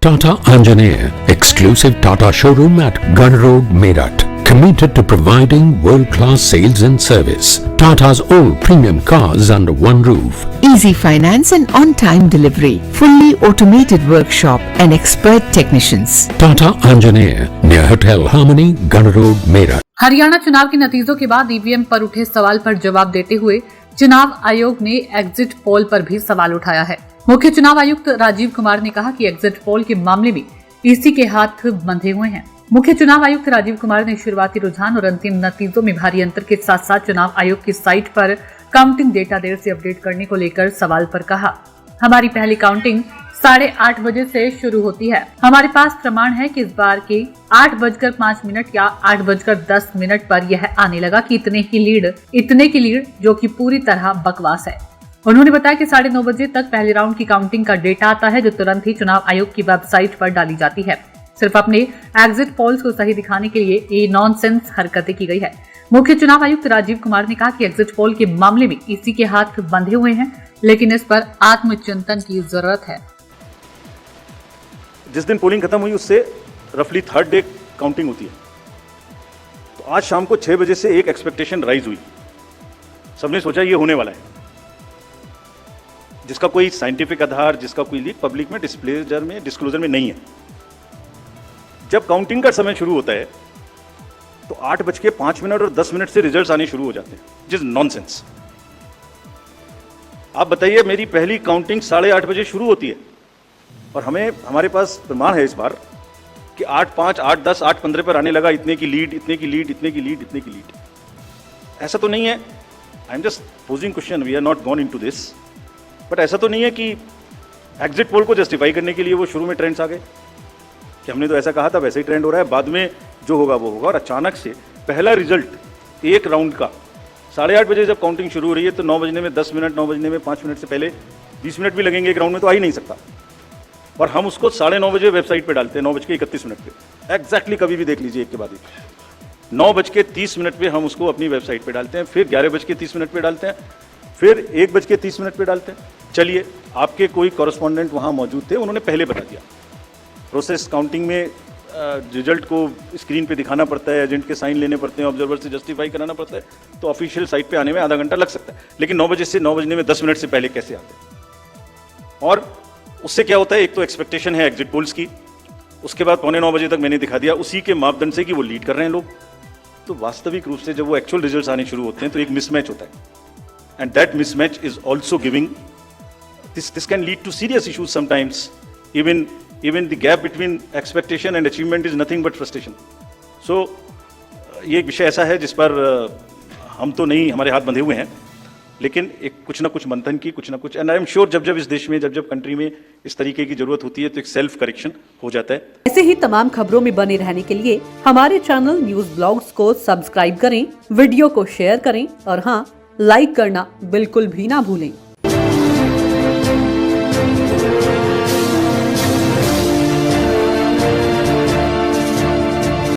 Tata Anjaneya, exclusive Tata showroom at Gun Road, Meerut. Committed to providing world-class sales and service. Tata's all premium cars under one roof. Easy finance and on-time delivery. Fully automated workshop and expert technicians. Tata Anjaneya, near Hotel Harmony, Gun Road, Meerut. Haryana चुनाव के नतीजों के बाद EVM पर उठे सवाल पर जवाब देते हुए चुनाव आयोग ने एग्जिट पोल पर भी सवाल उठाया है। मुख्य चुनाव आयुक्त राजीव कुमार ने कहा कि एग्जिट पोल के मामले में ईसी के हाथ बंधे हुए हैं। मुख्य चुनाव आयुक्त राजीव कुमार ने शुरुआती रुझान और अंतिम नतीजों में भारी अंतर के साथ साथ चुनाव आयोग की साइट पर काउंटिंग डेटा देर से अपडेट करने को लेकर सवाल पर कहा, हमारी पहली काउंटिंग 8:30 बजे से शुरू होती है। हमारे पास प्रमाण है कि इस बार की 8:05 या 8:10 पर यह आने लगा कि इतने की लीड जो कि पूरी तरह बकवास है। उन्होंने बताया कि 9:30 बजे तक पहले राउंड की काउंटिंग का डेटा आता है जो तुरंत ही चुनाव आयोग की वेबसाइट पर डाली जाती है। सिर्फ अपने एग्जिट पोल्स को सही दिखाने के लिए ये नॉनसेंस हरकतें की गई है। मुख्य चुनाव आयुक्त राजीव कुमार ने कहा कि एग्जिट पोल के मामले में ईसी के हाथ बंधे हुए हैं, लेकिन इस पर आत्मचिंतन की जरूरत है। जिस दिन पोलिंग खत्म हुई उससे रफली थर्ड डे काउंटिंग होती है, तो आज शाम को 6 बजे से एक एक्सपेक्टेशन राइज हुई। सबने सोचा ये होने वाला है, जिसका कोई साइंटिफिक आधार, जिसका कोई लीक पब्लिक में डिस्क्लोजर में नहीं है। जब काउंटिंग का समय शुरू होता है तो 8:05 और 10 से रिजल्ट्स आने शुरू हो जाते हैं, जिस नॉनसेंस। आप बताइए, मेरी पहली काउंटिंग 8:30 बजे शुरू होती है और हमारे पास प्रमाण है इस बार कि 8:05, 8:10, 8:15 पर आने लगा इतने की लीड, इतने की लीड, इतने की लीड, इतने की लीड। ऐसा तो नहीं है, I am just posing question, we are not gone into this, but ऐसा तो नहीं है कि एग्जिट पोल को जस्टिफाई करने के लिए वो शुरू में ट्रेंड्स आ गए कि हमने तो ऐसा कहा था, वैसे ही ट्रेंड हो रहा है, बाद में जो होगा वो होगा। और अचानक से पहला रिजल्ट एक राउंड का 8:30 बजे जब काउंटिंग शुरू हो रही है तो 9 बजने में 10 मिनट, 9 बजने में 5 मिनट से पहले 20 मिनट भी लगेंगे एक राउंड में, तो आ ही नहीं सकता। और हम उसको 9:30 बजे वेबसाइट पे डालते हैं, 9:31 पे एग्जैक्टली, कभी भी देख लीजिए एक के बाद एक। 9:30 पे हम उसको अपनी वेबसाइट पे डालते हैं, फिर 11:30 पे डालते हैं, फिर 1:30 पे डालते हैं। चलिए, आपके कोई कॉरेस्पॉन्डेंट वहाँ मौजूद थे, उन्होंने पहले बता दिया। प्रोसेस काउंटिंग में रिजल्ट को स्क्रीन पे दिखाना पड़ता है, एजेंट के साइन लेने पड़ते हैं, ऑब्जर्वर से जस्टिफाई कराना पड़ता है, तो ऑफिशियल साइट पे आने में आधा घंटा लग सकता है। लेकिन 9 बजे से 9 बजने में 10 मिनट से पहले कैसे आते हैं? और उससे क्या होता है, एक तो एक्सपेक्टेशन है एग्जिट पोल्स की, उसके बाद 8:45 बजे तक मैंने दिखा दिया उसी के मापदंड से कि वो लीड कर रहे हैं लोग। तो वास्तविक रूप से जब वो एक्चुअल रिजल्ट आने शुरू होते हैं तो एक मिसमैच होता है, and that mismatch is also giving this can lead to serious issues sometimes. Even the gap between expectation and achievement is nothing but frustration. So ये एक विषय ऐसा है जिस पर हम तो नहीं, हमारे हाथ बंधे हुए हैं, लेकिन एक कुछ ना कुछ मंथन की, कुछ ना कुछ, एंड आई एम श्योर जब इस देश में, जब कंट्री में इस तरीके की जरूरत होती है तो एक सेल्फ करेक्शन हो जाता है। ऐसे ही तमाम खबरों में बने रहने के लिए हमारे चैनल न्यूज ब्लॉग्स को सब्सक्राइब करें, वीडियो को शेयर करें और हाँ, लाइक करना बिल्कुल भी ना भूलें।